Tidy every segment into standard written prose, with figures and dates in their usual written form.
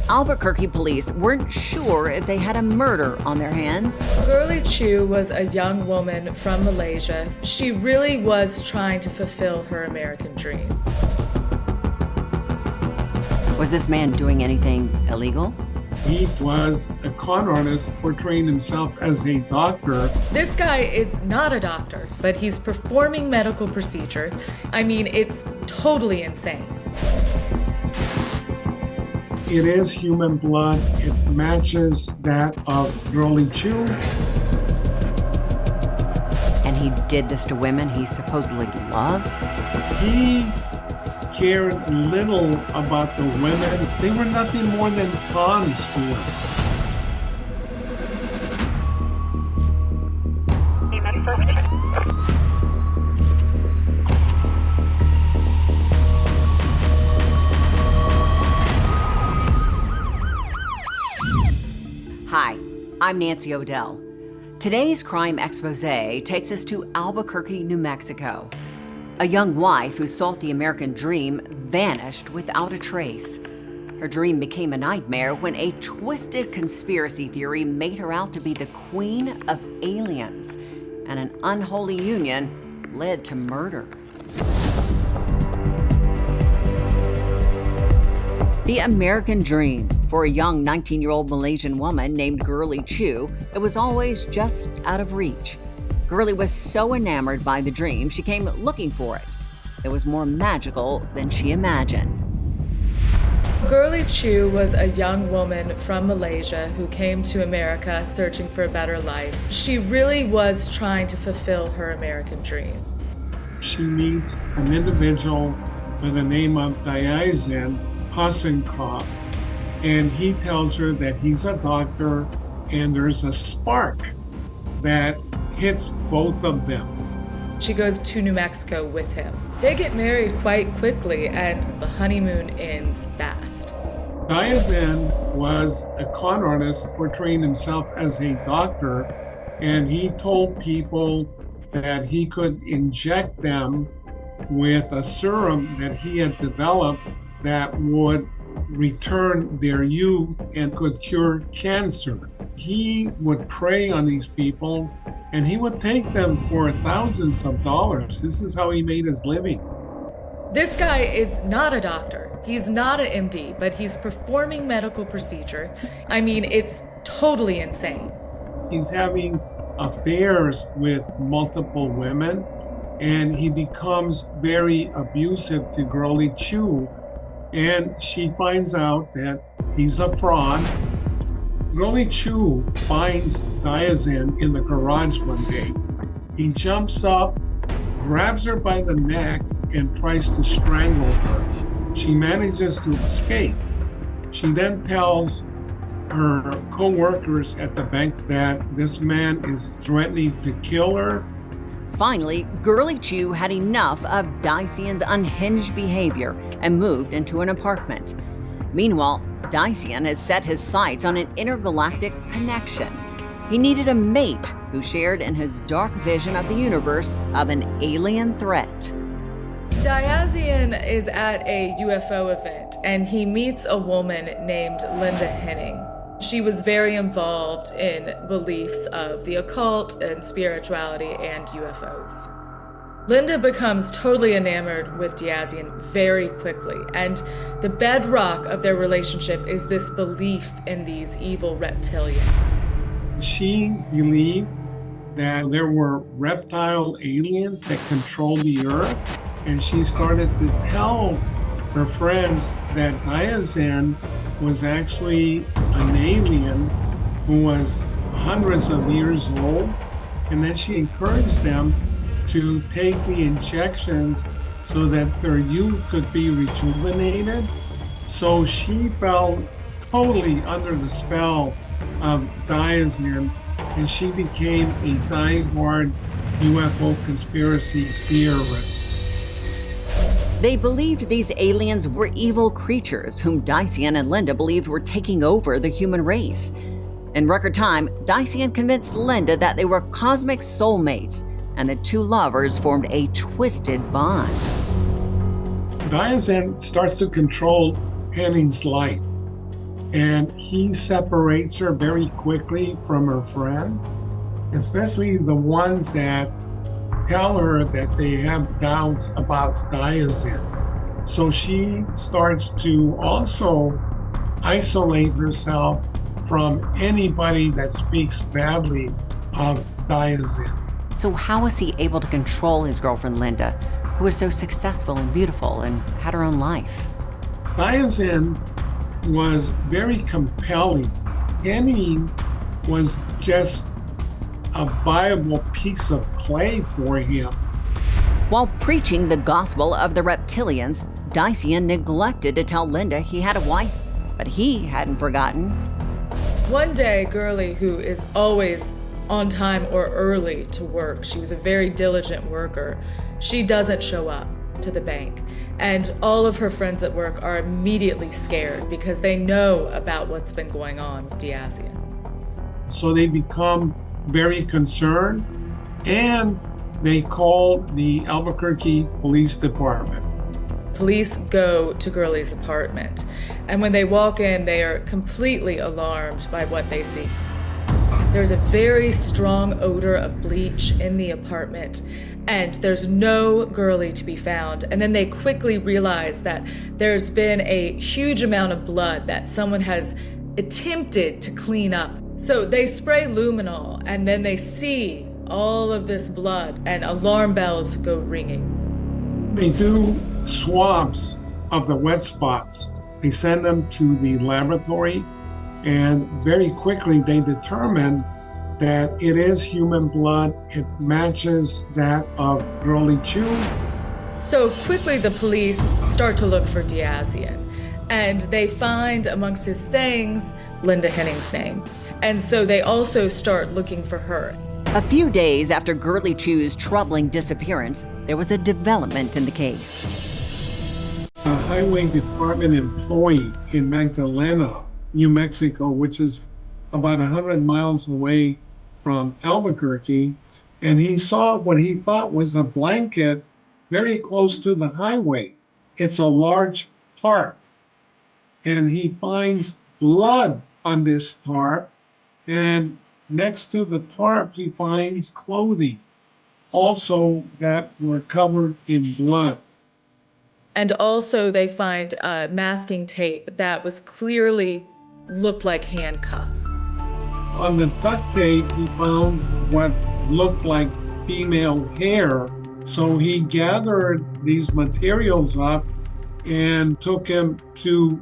Albuquerque police weren't sure if they had a murder on their hands. Girly Chew was a young woman from Malaysia. She really was trying to fulfill her American dream. Was this man doing anything illegal? He was a con artist portraying himself as a doctor. This guy is not a doctor, but he's performing medical procedure. I mean, it's totally insane. It is human blood. It matches that of Girly Chew. And he did this to women he supposedly loved? He cared little about the women. They were nothing more than pawns to him. Hi, I'm Nancy O'Dell. Today's Crime Exposé takes us to Albuquerque, New Mexico. A young wife who sought the American dream vanished without a trace. Her dream became a nightmare when a twisted conspiracy theory made her out to be the queen of aliens, and an unholy union led to murder. The American dream for a young 19-year-old Malaysian woman named Girly Chew, it was always just out of reach. Girly was so enamored by the dream, she came looking for it. It was more magical than she imagined. Girly Chew was a young woman from Malaysia who came to America searching for a better life. She really was trying to fulfill her American dream. She meets an individual by the name of Diazin Hassankopf, and he tells her that he's a doctor and there's a spark that hits both of them. She goes to New Mexico with him. They get married quite quickly and the honeymoon ends fast. Diazin was a con artist portraying himself as a doctor, and he told people that he could inject them with a serum that he had developed that would return their youth and could cure cancer. He would prey on these people and he would take them for thousands of dollars. This is how he made his living. This guy is not a doctor. He's not an MD, but he's performing medical procedure. I mean, it's totally insane. He's having affairs with multiple women and he becomes very abusive to Girly Chew. And she finds out that he's a fraud. Girly Chew finds Diazin in the garage one day. He jumps up, grabs her by the neck, and tries to strangle her. She manages to escape. She then tells her co-workers at the bank that this man is threatening to kill her. Finally, Girly Chew had enough of Dacian's unhinged behavior and moved into an apartment. Meanwhile, Dacian has set his sights on an intergalactic connection. He needed a mate who shared in his dark vision of the universe of an alien threat. Diazin is at a UFO event and he meets a woman named Linda Henning. She was very involved in beliefs of the occult and spirituality and UFOs. Linda becomes totally enamored with Diazin very quickly, and the bedrock of their relationship is this belief in these evil reptilians. She believed that there were reptile aliens that controlled the earth, and she started to tell her friends that Diazin was actually an alien who was hundreds of years old, and then she encouraged them to take the injections so that their youth could be rejuvenated. So she fell totally under the spell of Diazin, and she became a die-hard UFO conspiracy theorist. They believed these aliens were evil creatures whom Dacian and Linda believed were taking over the human race. In record time, Dacian convinced Linda that they were cosmic soulmates, and the two lovers formed a twisted bond. Diazin starts to control Henning's life, and he separates her very quickly from her friend, especially the ones that tell her that they have doubts about diazine. So she starts to also isolate herself from anybody that speaks badly of diazine. So how was he able to control his girlfriend Linda, who was so successful and beautiful and had her own life? Diazine was very compelling. Henning was just a viable piece of clay for him. While preaching the gospel of the reptilians, Dacian neglected to tell Linda he had a wife, but he hadn't forgotten. One day, Girly, who is always on time or early to work, she was a very diligent worker, she doesn't show up to the bank. And all of her friends at work are immediately scared because they know about what's been going on with Dacian. So they become very concerned, and they call the Albuquerque Police Department. Police go to Girly's apartment, and when they walk in, they are completely alarmed by what they see. There's a very strong odor of bleach in the apartment, and there's no Girly to be found. And then they quickly realize that there's been a huge amount of blood that someone has attempted to clean up. So they spray luminol, and then they see all of this blood, and alarm bells go ringing. They do swabs of the wet spots. They send them to the laboratory, and very quickly they determine that it is human blood. It matches that of Girly Chew. So quickly the police start to look for Dacian, and they find amongst his things Linda Henning's name. And so they also start looking for her. A few days after Girly Chew's troubling disappearance, there was a development in the case. A highway department employee in Magdalena, New Mexico, which is about 100 miles away from Albuquerque, and he saw what he thought was a blanket very close to the highway. It's a large tarp, and he finds blood on this tarp, and next to the tarp he finds clothing also that were covered in blood. And also they find masking tape that was clearly looked like handcuffs. On the duct tape, he found what looked like female hair. So he gathered these materials up and took him to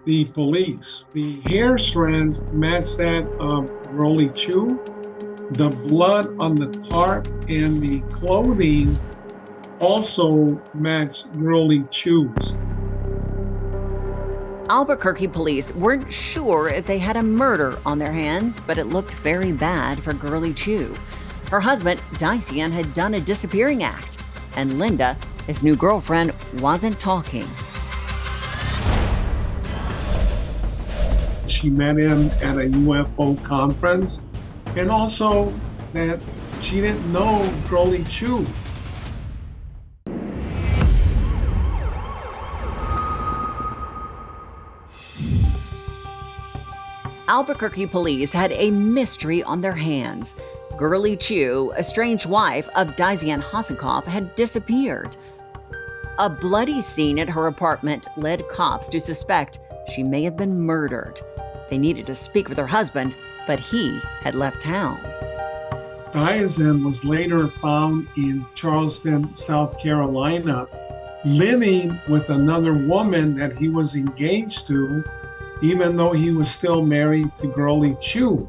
the police. The hair strands matched that of Girly Chew. The blood on the tarp and the clothing also matched Girly Chew's. Albuquerque police weren't sure if they had a murder on their hands, but it looked very bad for Girly Chew. Her husband, Dacian, had done a disappearing act, and Linda, his new girlfriend, wasn't talking. She met him at a UFO conference, and also that she didn't know Girly Chew. Albuquerque police had a mystery on their hands. Girly Chew, estranged wife of Dacian Hasenkopf, had disappeared. A bloody scene at her apartment led cops to suspect she may have been murdered. They needed to speak with her husband, but he had left town. Dacian was later found in Charleston, South Carolina, living with another woman that he was engaged to, even though he was still married to Girly Chew.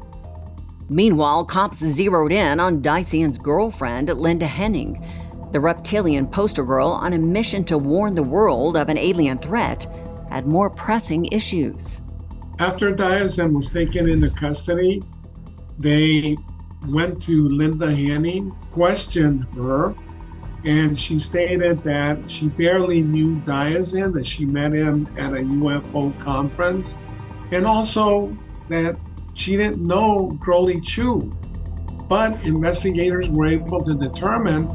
Meanwhile, cops zeroed in on Dacian's girlfriend, Linda Henning. The reptilian poster girl, on a mission to warn the world of an alien threat, had more pressing issues. After Dacian was taken into custody, they went to Linda Henning, questioned her, and she stated that she barely knew Dacian, that she met him at a UFO conference, and also that she didn't know Girly Chew. But investigators were able to determine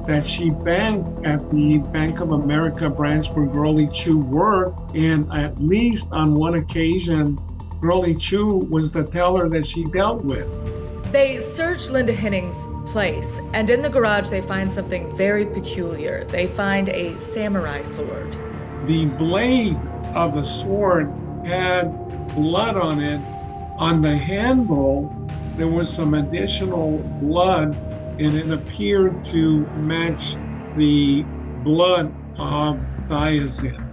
that she banked at the Bank of America branch where Girly Chew worked, and at least on one occasion, Girly Chew was the teller that she dealt with. They search Linda Henning's place, and in the garage they find something very peculiar. They find a samurai sword. The blade of the sword had blood on it. On the handle, there was some additional blood, and it appeared to match the blood of Diazin.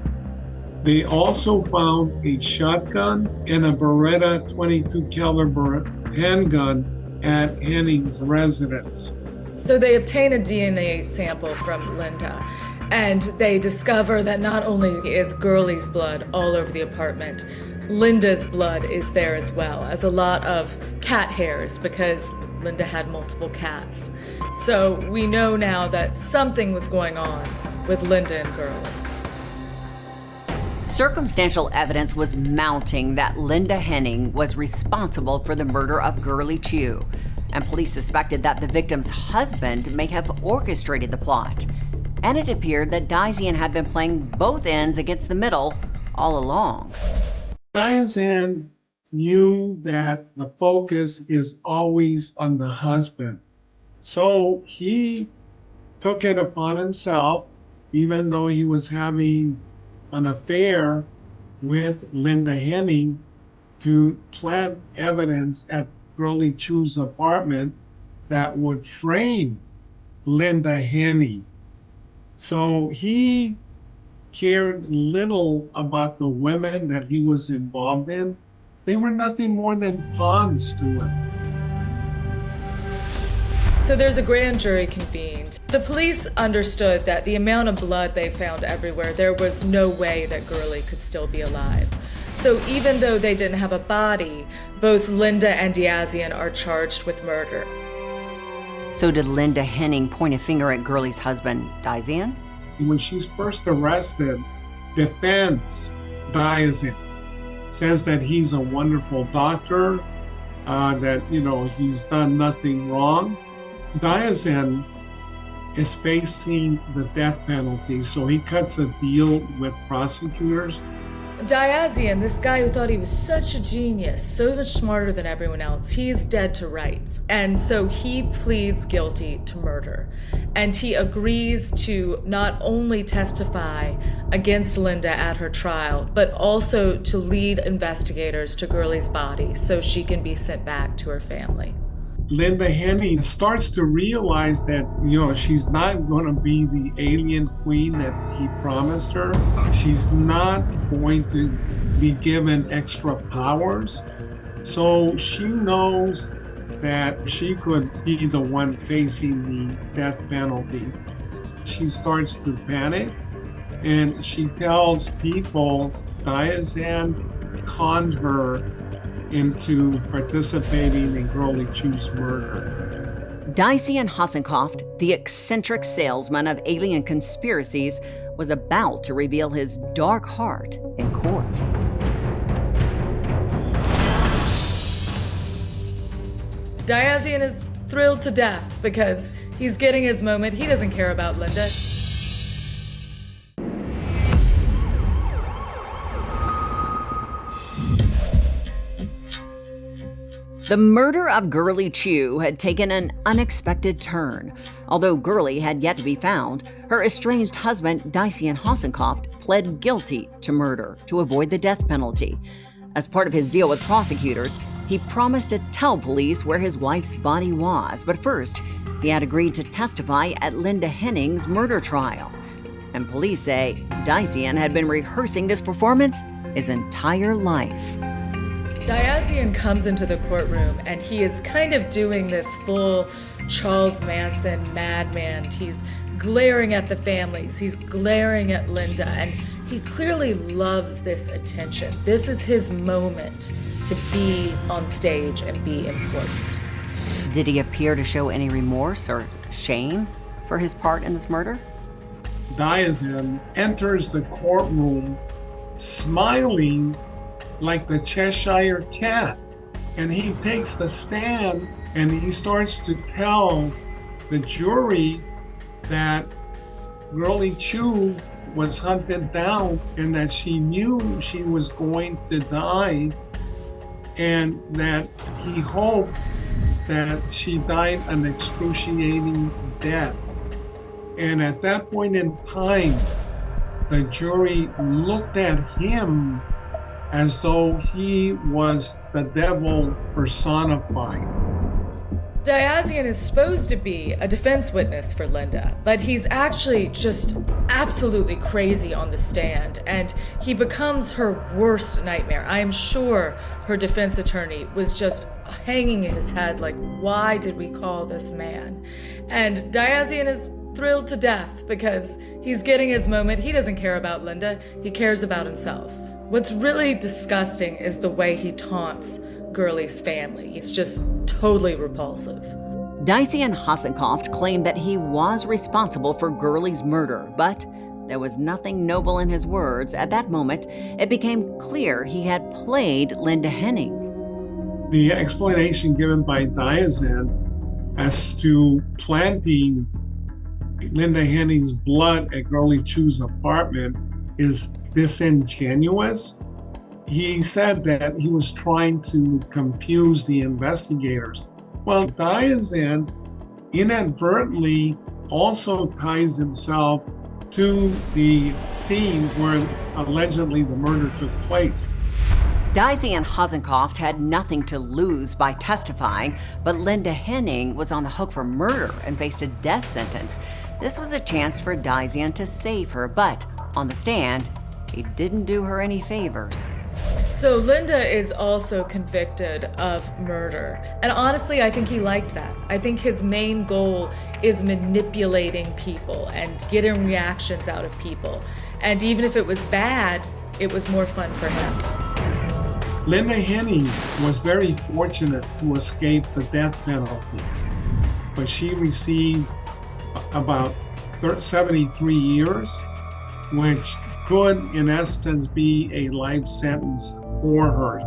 They also found a shotgun and a Beretta 22 caliber handgun at Henning's residence. So they obtain a DNA sample from Linda, and they discover that not only is Girly's blood all over the apartment, Linda's blood is there as well, as a lot of cat hairs, because Linda had multiple cats. So we know now that something was going on with Linda and Girly. Circumstantial evidence was mounting that Linda Henning was responsible for the murder of Girly Chew, and police suspected that the victim's husband may have orchestrated the plot. And it appeared that Diazin had been playing both ends against the middle all along. Diazin knew that the focus is always on the husband. So he took it upon himself, even though he was having an affair with Linda Henning, to plant evidence at Girly Chew's apartment that would frame Linda Henning. So he cared little about the women that he was involved in. They were nothing more than pawns to him. So there's a grand jury convened. The police understood that the amount of blood they found everywhere, there was no way that Girly could still be alive. So even though they didn't have a body, both Linda and Diazin are charged with murder. So did Linda Henning point a finger at Girly's husband, Diazin? When she's first arrested, defends Diazin, says that he's a wonderful doctor, that, he's done nothing wrong. Diazin is facing the death penalty, so he cuts a deal with prosecutors. Diazin, this guy who thought he was such a genius, so much smarter than everyone else, he's dead to rights. And so he pleads guilty to murder. And he agrees to not only testify against Linda at her trial, but also to lead investigators to Girly's body so she can be sent back to her family. Linda Henning starts to realize that, she's not going to be the alien queen that he promised her. She's not going to be given extra powers. So she knows that she could be the one facing the death penalty. She starts to panic, and she tells people Diazin conned her into participating in Girly Chew's murder. Diazin Hassenkopf, the eccentric salesman of alien conspiracies, was about to reveal his dark heart in court. Diazin is thrilled to death because he's getting his moment. He doesn't care about Linda. The murder of Girly Chew had taken an unexpected turn. Although Girly had yet to be found, her estranged husband, Diazin Hassenkopf, pled guilty to murder to avoid the death penalty. As part of his deal with prosecutors, he promised to tell police where his wife's body was, but first, he had agreed to testify at Linda Henning's murder trial. And police say Diazin had been rehearsing this performance his entire life. Diazin comes into the courtroom and he is kind of doing this full Charles Manson madman. He's glaring at the families, he's glaring at Linda, and he clearly loves this attention. This is his moment to be on stage and be important. Did he appear to show any remorse or shame for his part in this murder? Diazin enters the courtroom smiling like the Cheshire Cat. And he takes the stand and he starts to tell the jury that Girly Chew was hunted down and that she knew she was going to die and that he hoped that she died an excruciating death. And at that point in time, the jury looked at him as though he was the devil personified. Diazian is supposed to be a defense witness for Linda, but he's actually just absolutely crazy on the stand, and he becomes her worst nightmare. I am sure her defense attorney was just hanging his head like, why did we call this man? And Diazian is thrilled to death because he's getting his moment. He doesn't care about Linda, he cares about himself. What's really disgusting is the way he taunts Girly's family. It's just totally repulsive. Diazian Hassenkoft claimed that he was responsible for Girly's murder, but there was nothing noble in his words. At that moment, it became clear he had played Linda Henning. The explanation given by Diazian as to planting Linda Henning's blood at Girly Chew's apartment is disingenuous. He said that he was trying to confuse the investigators. Well, Diazian inadvertently also ties himself to the scene where allegedly the murder took place. Diazian Hassenkoft had nothing to lose by testifying, but Linda Henning was on the hook for murder and faced a death sentence. This was a chance for Diazian to save her, but on the stand, he didn't do her any favors. So Linda is also convicted of murder. And honestly, I think he liked that. I think his main goal is manipulating people and getting reactions out of people. And even if it was bad, it was more fun for him. Linda Henning was very fortunate to escape the death penalty, but she received about 73 years, which could, in essence, be a life sentence for her.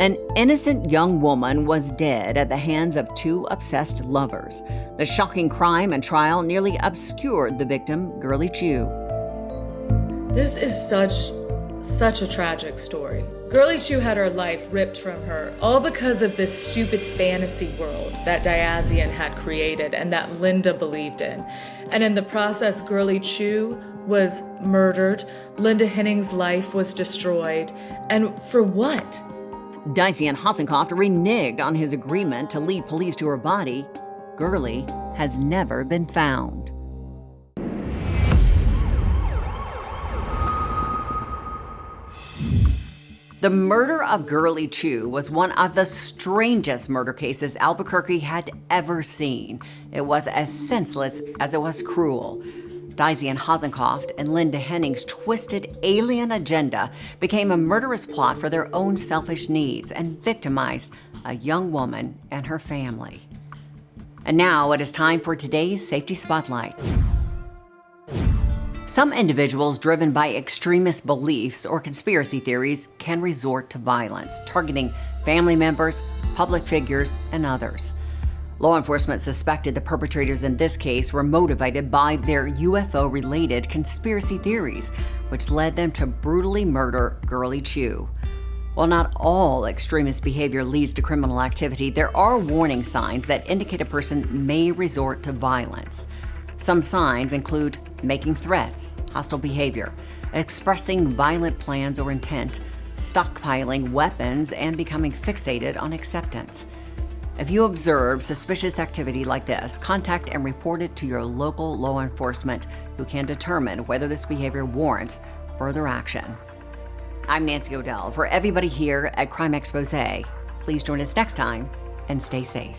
An innocent young woman was dead at the hands of two obsessed lovers. The shocking crime and trial nearly obscured the victim, Girly Chew. This is such a tragic story. Girly Chew had her life ripped from her, all because of this stupid fantasy world that Diazian had created and that Linda believed in. And in the process, Girly Chew was murdered, Linda Henning's life was destroyed, and for what? Diazian Hassenkoft reneged on his agreement to lead police to her body. Girly has never been found. The murder of Girly Chew was one of the strangest murder cases Albuquerque had ever seen. It was as senseless as it was cruel. Diazian Hassenkoft and Linda Henning's twisted alien agenda became a murderous plot for their own selfish needs and victimized a young woman and her family. And now it is time for today's Safety Spotlight. Some individuals driven by extremist beliefs or conspiracy theories can resort to violence, targeting family members, public figures, and others. Law enforcement suspected the perpetrators in this case were motivated by their UFO-related conspiracy theories, which led them to brutally murder Girly Chew. While not all extremist behavior leads to criminal activity, there are warning signs that indicate a person may resort to violence. Some signs include making threats, hostile behavior, expressing violent plans or intent, stockpiling weapons, and becoming fixated on acceptance. If you observe suspicious activity like this, contact and report it to your local law enforcement, who can determine whether this behavior warrants further action. I'm Nancy O'Dell. For everybody here at Crime Exposé, please join us next time and stay safe.